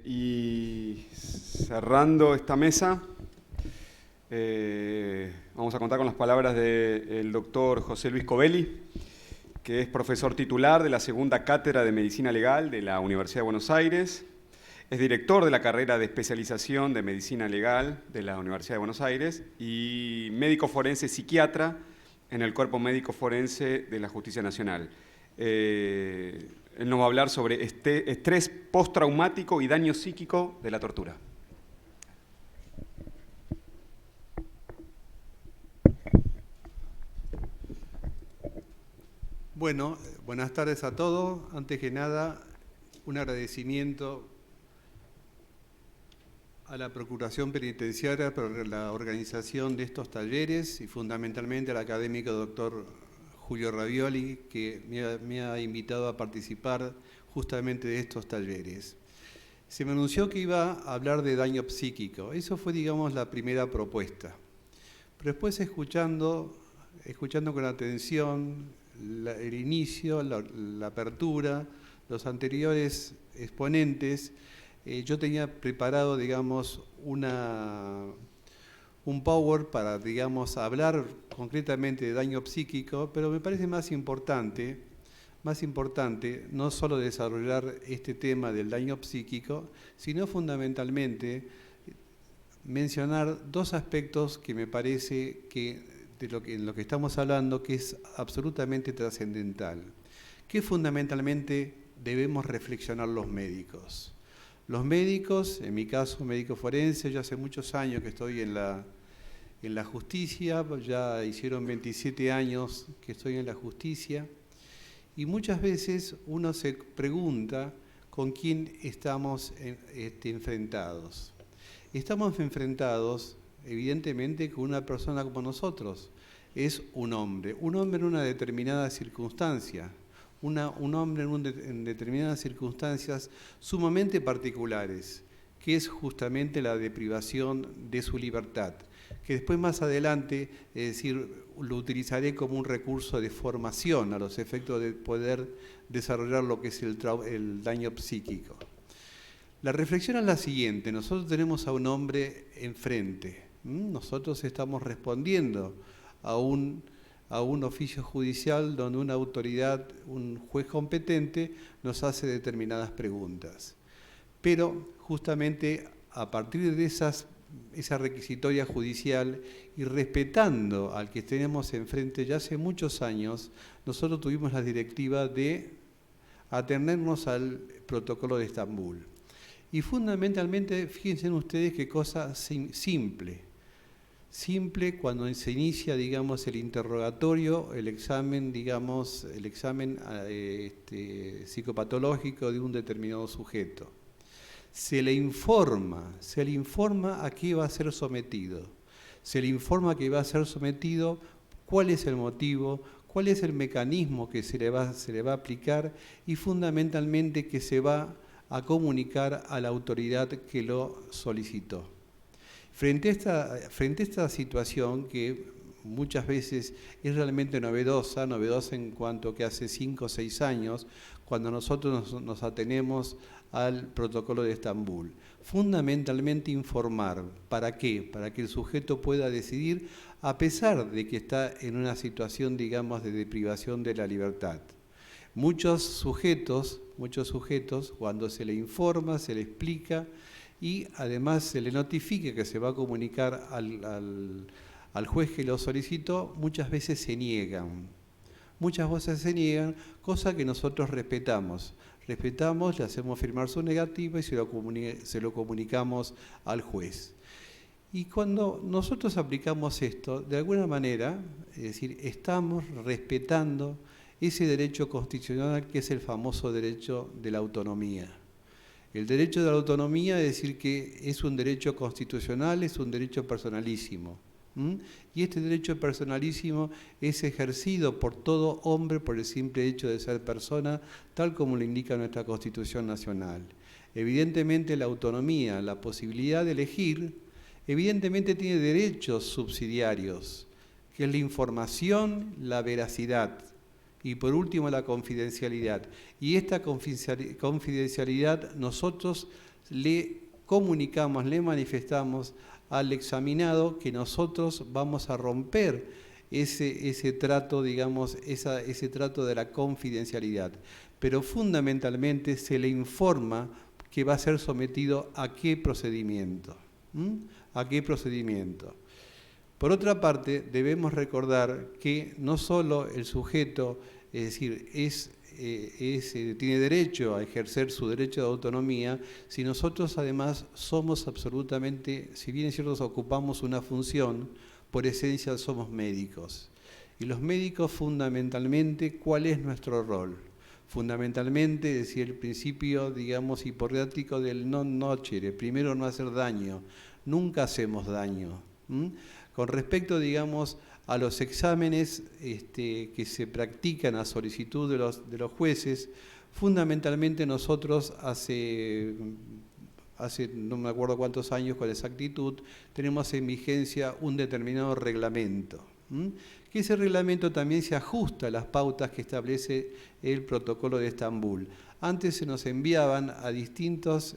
Y cerrando esta mesa, vamos a contar con las palabras del doctor José Luis Covelli, que es profesor titular de la segunda cátedra de Medicina Legal de la Universidad de Buenos Aires, es director de la carrera de especialización de Medicina Legal de la Universidad de Buenos Aires y médico forense psiquiatra en el Cuerpo Médico Forense de la Justicia Nacional. Él nos va a hablar sobre estrés postraumático y daño psíquico de la tortura. Bueno, buenas tardes a todos. Antes que nada, un agradecimiento a la Procuración Penitenciaria por la organización de estos talleres y fundamentalmente al académico doctor Julio Ravioli, que me ha invitado a participar justamente de estos talleres. Se me anunció que iba a hablar de daño psíquico. Eso fue, digamos, la primera propuesta. Pero después, escuchando con atención el inicio, la apertura, los anteriores exponentes, yo tenía preparado, digamos, un power para, digamos, hablar concretamente de daño psíquico, pero me parece más importante no solo desarrollar este tema del daño psíquico, sino fundamentalmente mencionar dos aspectos que me parece que en lo que estamos hablando que es absolutamente trascendental, que fundamentalmente debemos reflexionar los médicos. Los médicos, en mi caso médico forense, yo hace muchos años que estoy en la justicia, ya hicieron 27 años que estoy en la justicia, y muchas veces uno se pregunta con quién estamos enfrentados. Estamos enfrentados, evidentemente, con una persona como nosotros. Es un hombre en una determinada circunstancia, un hombre en determinadas circunstancias sumamente particulares, que es justamente la deprivación de su libertad, que después más adelante, es decir, lo utilizaré como un recurso de formación a los efectos de poder desarrollar lo que es el daño psíquico. La reflexión es la siguiente: nosotros tenemos a un hombre enfrente, nosotros estamos respondiendo a un oficio judicial donde una autoridad, un juez competente, nos hace determinadas preguntas. Pero justamente a partir de esa requisitoria judicial y respetando al que tenemos enfrente ya hace muchos años, nosotros tuvimos la directiva de atenernos al protocolo de Estambul. Y fundamentalmente, fíjense ustedes qué cosa simple cuando se inicia, digamos, el interrogatorio, el examen, digamos, psicopatológico de un determinado sujeto. Se le informa a qué va a ser sometido. Se le informa que va a ser sometido, cuál es el motivo, cuál es el mecanismo que se le va a aplicar y fundamentalmente que se va a comunicar a la autoridad que lo solicitó. Frente a esta situación que muchas veces es realmente novedosa en cuanto que hace 5 o 6 años, cuando nosotros nos atenemos al protocolo de Estambul. Fundamentalmente informar. ¿Para qué? Para que el sujeto pueda decidir a pesar de que está en una situación, digamos, de deprivación de la libertad. Muchos sujetos, cuando se le informa, se le explica y además se le notifica que se va a comunicar al juez que lo solicitó, muchas veces se niegan. Cosa que nosotros respetamos. Le hacemos firmar su negativa y se lo comunicamos al juez. Y cuando nosotros aplicamos esto, de alguna manera, es decir, estamos respetando ese derecho constitucional que es el famoso derecho de la autonomía. El derecho de la autonomía es decir que es un derecho constitucional, es un derecho personalísimo. Y este derecho personalísimo es ejercido por todo hombre por el simple hecho de ser persona, tal como lo indica nuestra Constitución Nacional. Evidentemente la autonomía, la posibilidad de elegir, evidentemente tiene derechos subsidiarios, que es la información, la veracidad y por último la confidencialidad. Y esta confidencialidad nosotros le comunicamos, le manifestamos al examinado que nosotros vamos a romper ese trato, digamos, ese trato de la confidencialidad. Pero fundamentalmente se le informa que va a ser sometido a qué procedimiento. ¿A qué procedimiento? Por otra parte, debemos recordar que no solo el sujeto, es decir, tiene derecho a ejercer su derecho de autonomía, si nosotros además somos absolutamente, si bien es cierto, ocupamos una función, por esencia somos médicos. Y los médicos fundamentalmente, ¿cuál es nuestro rol? Fundamentalmente, es decir, el principio, digamos, hipocrático del non nocere, primero no hacer daño, nunca hacemos daño. Con respecto, digamos, a los exámenes que se practican a solicitud de los jueces, fundamentalmente nosotros hace no me acuerdo cuántos años con exactitud, tenemos en vigencia un determinado reglamento, que ese reglamento también se ajusta a las pautas que establece el Protocolo de Estambul. Antes se nos enviaban a distintas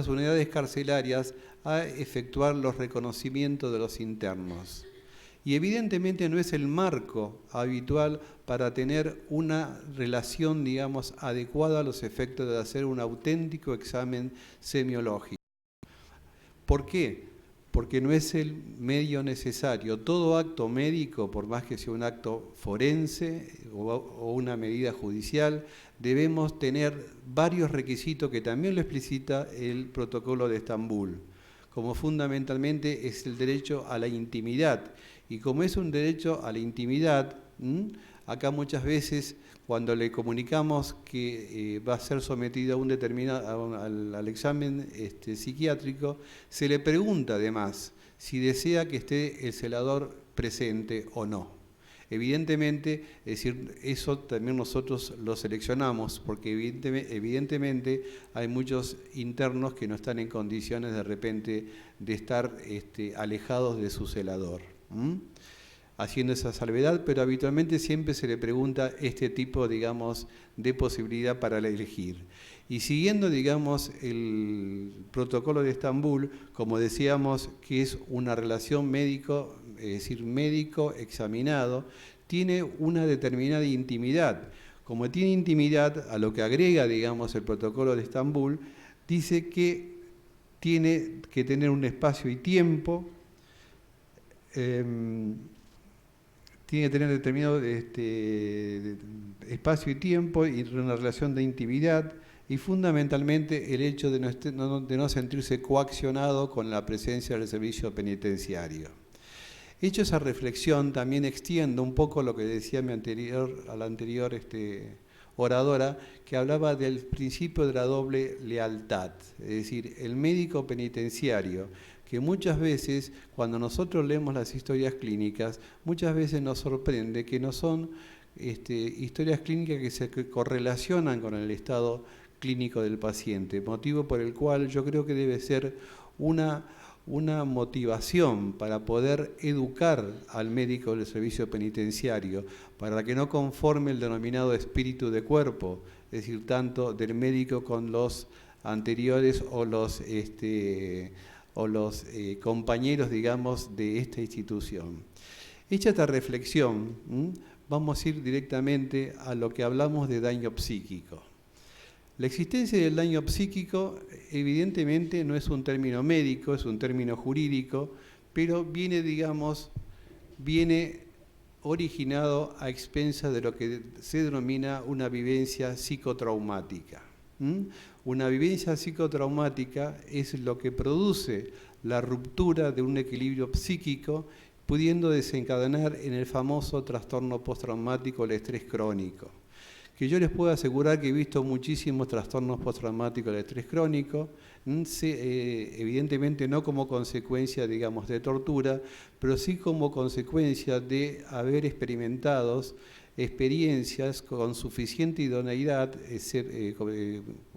unidades carcelarias a efectuar los reconocimientos de los internos. Y evidentemente no es el marco habitual para tener una relación, digamos, adecuada a los efectos de hacer un auténtico examen semiológico. ¿Por qué? Porque no es el medio necesario. Todo acto médico, por más que sea un acto forense o una medida judicial, debemos tener varios requisitos que también lo explicita el Protocolo de Estambul, como fundamentalmente es el derecho a la intimidad. Y como es un derecho a la intimidad, acá muchas veces cuando le comunicamos que va a ser sometido a un determinado, al examen psiquiátrico, se le pregunta además si desea que esté el celador presente o no. Evidentemente, es decir, eso también nosotros lo seleccionamos porque evidentemente hay muchos internos que no están en condiciones de repente de estar alejados de su celador. Haciendo esa salvedad, pero habitualmente siempre se le pregunta este tipo, digamos, de posibilidad para elegir. Y siguiendo, digamos, el Protocolo de Estambul, como decíamos, que es una relación médico, es decir, médico examinado, tiene una determinada intimidad. Como tiene intimidad, a lo que agrega, digamos, el Protocolo de Estambul, dice que tiene que tener un espacio y tiempo, tiene que tener determinado espacio y tiempo y una relación de intimidad y fundamentalmente el hecho de no sentirse coaccionado con la presencia del servicio penitenciario. Hecho esa reflexión, también extiendo un poco lo que decía la anterior oradora, que hablaba del principio de la doble lealtad, es decir, el médico penitenciario, que muchas veces, cuando nosotros leemos las historias clínicas, muchas veces nos sorprende que no son historias clínicas que se correlacionan con el estado clínico del paciente, motivo por el cual yo creo que debe ser una motivación para poder educar al médico del servicio penitenciario, para que no conforme el denominado espíritu de cuerpo, es decir, tanto del médico con los anteriores o los compañeros, digamos, de esta institución. Hecha esta reflexión, vamos a ir directamente a lo que hablamos de daño psíquico. La existencia del daño psíquico evidentemente no es un término médico, es un término jurídico, pero viene, digamos, originado a expensas de lo que se denomina una vivencia psicotraumática. Una vivencia psicotraumática es lo que produce la ruptura de un equilibrio psíquico, pudiendo desencadenar en el famoso trastorno postraumático, el estrés crónico. Que yo les puedo asegurar que he visto muchísimos trastornos postraumáticos del estrés crónico, evidentemente no como consecuencia, digamos, de tortura, pero sí como consecuencia de haber experimentado experiencias con suficiente idoneidad,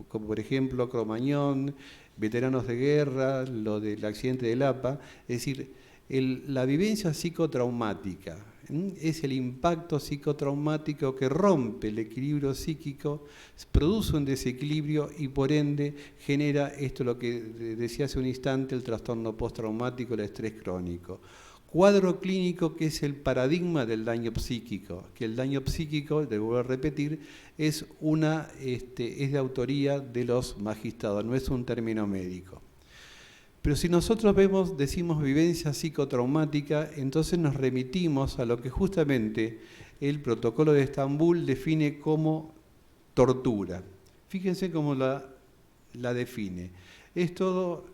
como por ejemplo Cromañón, veteranos de guerra, lo del accidente del APA, es decir, la vivencia psicotraumática, Es el impacto psicotraumático que rompe el equilibrio psíquico, produce un desequilibrio y por ende genera esto, lo que decía hace un instante, el trastorno postraumático, el estrés crónico. Cuadro clínico que es el paradigma del daño psíquico, que el daño psíquico, debo repetir, es de autoría de los magistrados, no es un término médico. Pero si nosotros decimos vivencia psicotraumática, entonces nos remitimos a lo que justamente el protocolo de Estambul define como tortura. Fíjense cómo la define. Es todo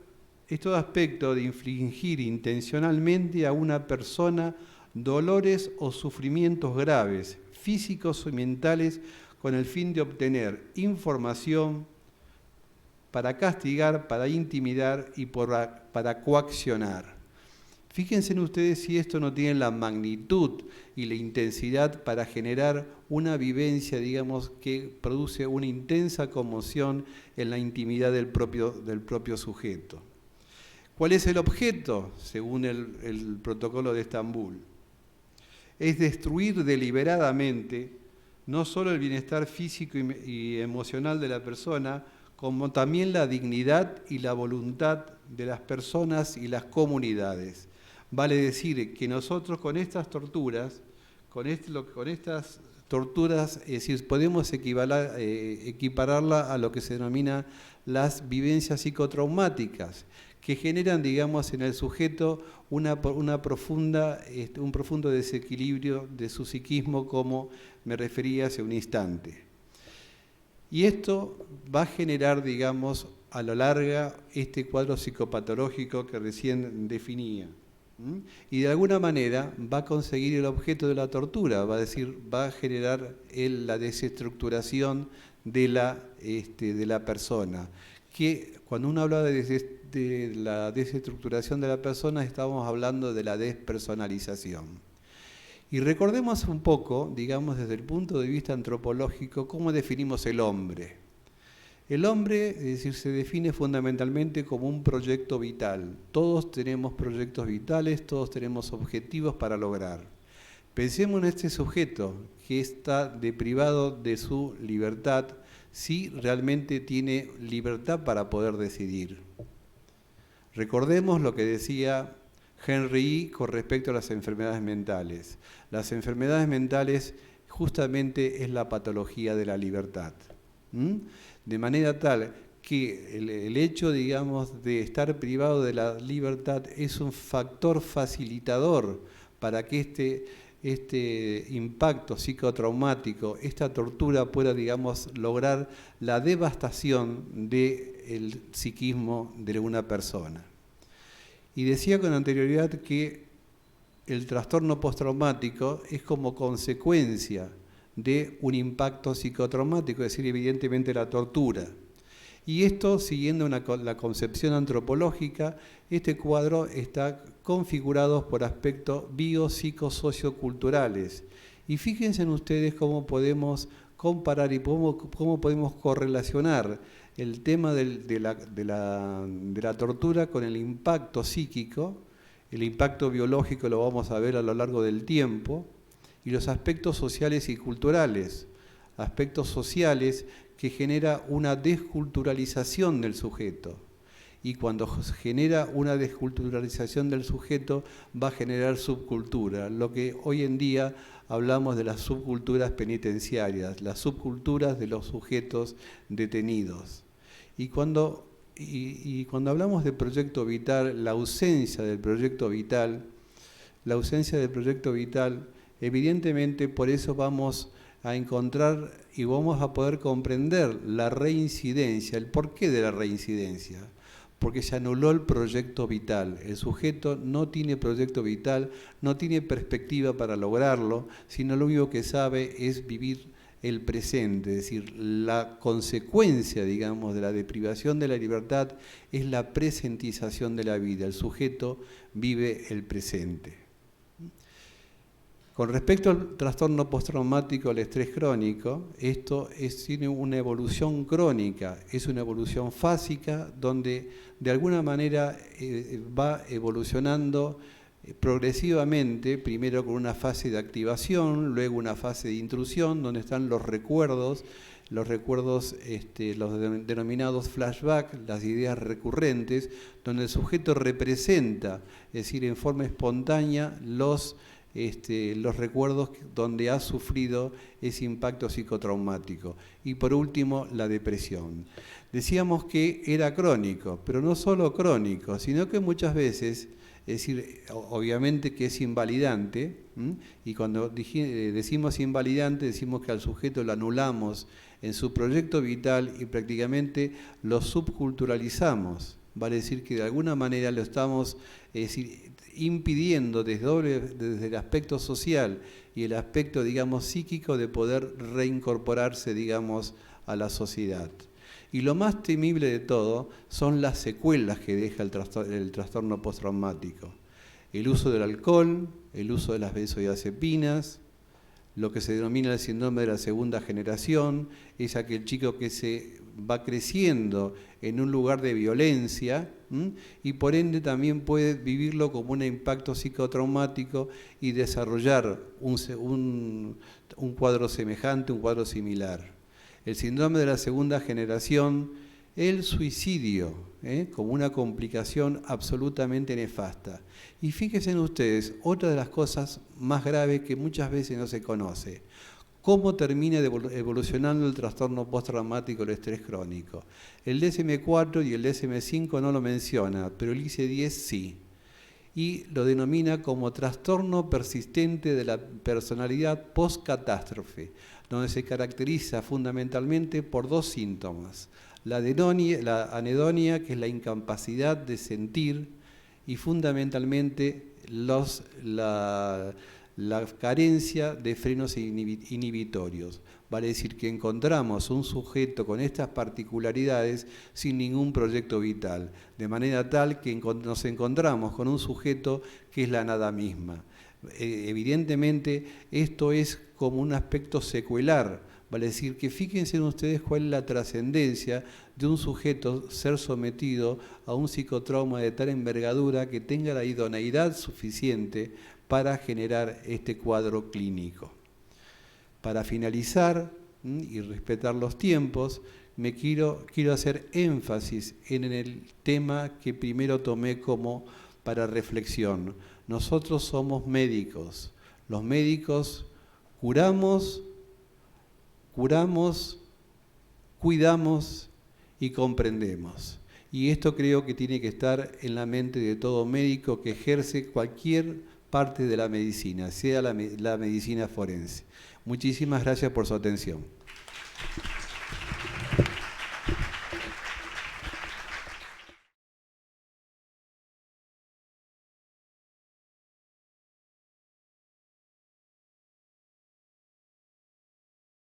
aspecto de infligir intencionalmente a una persona dolores o sufrimientos graves, físicos o mentales, con el fin de obtener información para castigar, para intimidar y para coaccionar. Fíjense en ustedes si esto no tiene la magnitud y la intensidad para generar una vivencia, digamos, que produce una intensa conmoción en la intimidad del propio sujeto. ¿Cuál es el objeto, según el protocolo de Estambul? Es destruir deliberadamente no solo el bienestar físico y emocional de la persona, como también la dignidad y la voluntad de las personas y las comunidades. Vale decir que nosotros con estas torturas, es decir, podemos equipararla a lo que se denomina las vivencias psicotraumáticas, que generan, digamos, en el sujeto un profundo desequilibrio de su psiquismo, como me refería hace un instante. Y esto va a generar, digamos, a lo largo este cuadro psicopatológico que recién definía. Y de alguna manera va a conseguir el objeto de la tortura, va a generar la desestructuración de la persona. Que cuando uno habla de la desestructuración de la persona, estamos hablando de la despersonalización. Y recordemos un poco, digamos, desde el punto de vista antropológico, cómo definimos el hombre. El hombre, es decir, se define fundamentalmente como un proyecto vital. Todos tenemos proyectos vitales, todos tenemos objetivos para lograr. Pensemos en este sujeto que está deprivado de su libertad, si realmente tiene libertad para poder decidir. Recordemos lo que decía Henry E. con respecto a las enfermedades mentales. Las enfermedades mentales justamente es la patología de la libertad. De manera tal que el hecho, digamos, de estar privado de la libertad es un factor facilitador para que este impacto psicotraumático, esta tortura pueda, digamos, lograr la devastación del psiquismo de una persona. Y decía con anterioridad que el trastorno postraumático es como consecuencia de un impacto psicotraumático, es decir, evidentemente la tortura. Y esto, siguiendo la concepción antropológica, este cuadro está configurado por aspectos biopsicosocioculturales. Y fíjense en ustedes cómo podemos comparar y cómo podemos correlacionar el tema de la tortura con el impacto psíquico. El impacto biológico lo vamos a ver a lo largo del tiempo, y los aspectos sociales y culturales, aspectos sociales que genera una desculturalización del sujeto. Y cuando genera una desculturalización del sujeto, va a generar subcultura, lo que hoy en día hablamos de las subculturas penitenciarias, las subculturas de los sujetos detenidos. Y cuando hablamos de proyecto vital, la ausencia del proyecto vital, evidentemente por eso vamos a encontrar y vamos a poder comprender la reincidencia, el porqué de la reincidencia, porque se anuló el proyecto vital. El sujeto no tiene proyecto vital, no tiene perspectiva para lograrlo, sino lo único que sabe es vivir el presente, es decir, la consecuencia, digamos, de la deprivación de la libertad es la presentización de la vida. El sujeto vive el presente. Con respecto al trastorno postraumático, al estrés crónico, esto tiene una evolución crónica, es una evolución fásica donde de alguna manera va evolucionando progresivamente, primero con una fase de activación, luego una fase de intrusión, donde están los recuerdos, los denominados flashbacks, las ideas recurrentes, donde el sujeto representa, es decir, en forma espontánea, los recuerdos donde ha sufrido ese impacto psicotraumático. Y por último, la depresión. Decíamos que era crónico, pero no solo crónico, sino que muchas veces, es decir, obviamente que es invalidante, y cuando decimos invalidante, decimos que al sujeto lo anulamos en su proyecto vital y prácticamente lo subculturalizamos. Vale decir que de alguna manera lo estamos, es decir, impidiendo desde el aspecto social y el aspecto, digamos, psíquico de poder reincorporarse, digamos, a la sociedad. Y lo más temible de todo son las secuelas que deja el trastorno postraumático. El uso del alcohol, el uso de las benzodiazepinas, lo que se denomina el síndrome de la segunda generación, es aquel chico que se va creciendo en un lugar de violencia y por ende también puede vivirlo como un impacto psicotraumático y desarrollar un cuadro semejante, un cuadro similar. El síndrome de la segunda generación, el suicidio, como una complicación absolutamente nefasta. Y fíjense en ustedes, otra de las cosas más graves que muchas veces no se conoce, cómo termina evolucionando el trastorno postraumático del estrés crónico. El DSM-4 y el DSM-5 no lo menciona, pero el ICD-10 sí. Y lo denomina como trastorno persistente de la personalidad post-catástrofe, donde se caracteriza fundamentalmente por dos síntomas. La anedonia, que es la incapacidad de sentir, y fundamentalmente la carencia de frenos inhibitorios. Vale decir que encontramos un sujeto con estas particularidades sin ningún proyecto vital, de manera tal que nos encontramos con un sujeto que es la nada misma. Evidentemente, esto es como un aspecto secuelar, vale decir que fíjense en ustedes cuál es la trascendencia de un sujeto ser sometido a un psicotrauma de tal envergadura que tenga la idoneidad suficiente para generar este cuadro clínico. Para finalizar y respetar los tiempos, quiero hacer énfasis en el tema que primero tomé como para reflexión. Nosotros somos médicos. Los médicos curamos, cuidamos y comprendemos. Y esto creo que tiene que estar en la mente de todo médico que ejerce cualquier parte de la medicina, sea la medicina forense. Muchísimas gracias por su atención.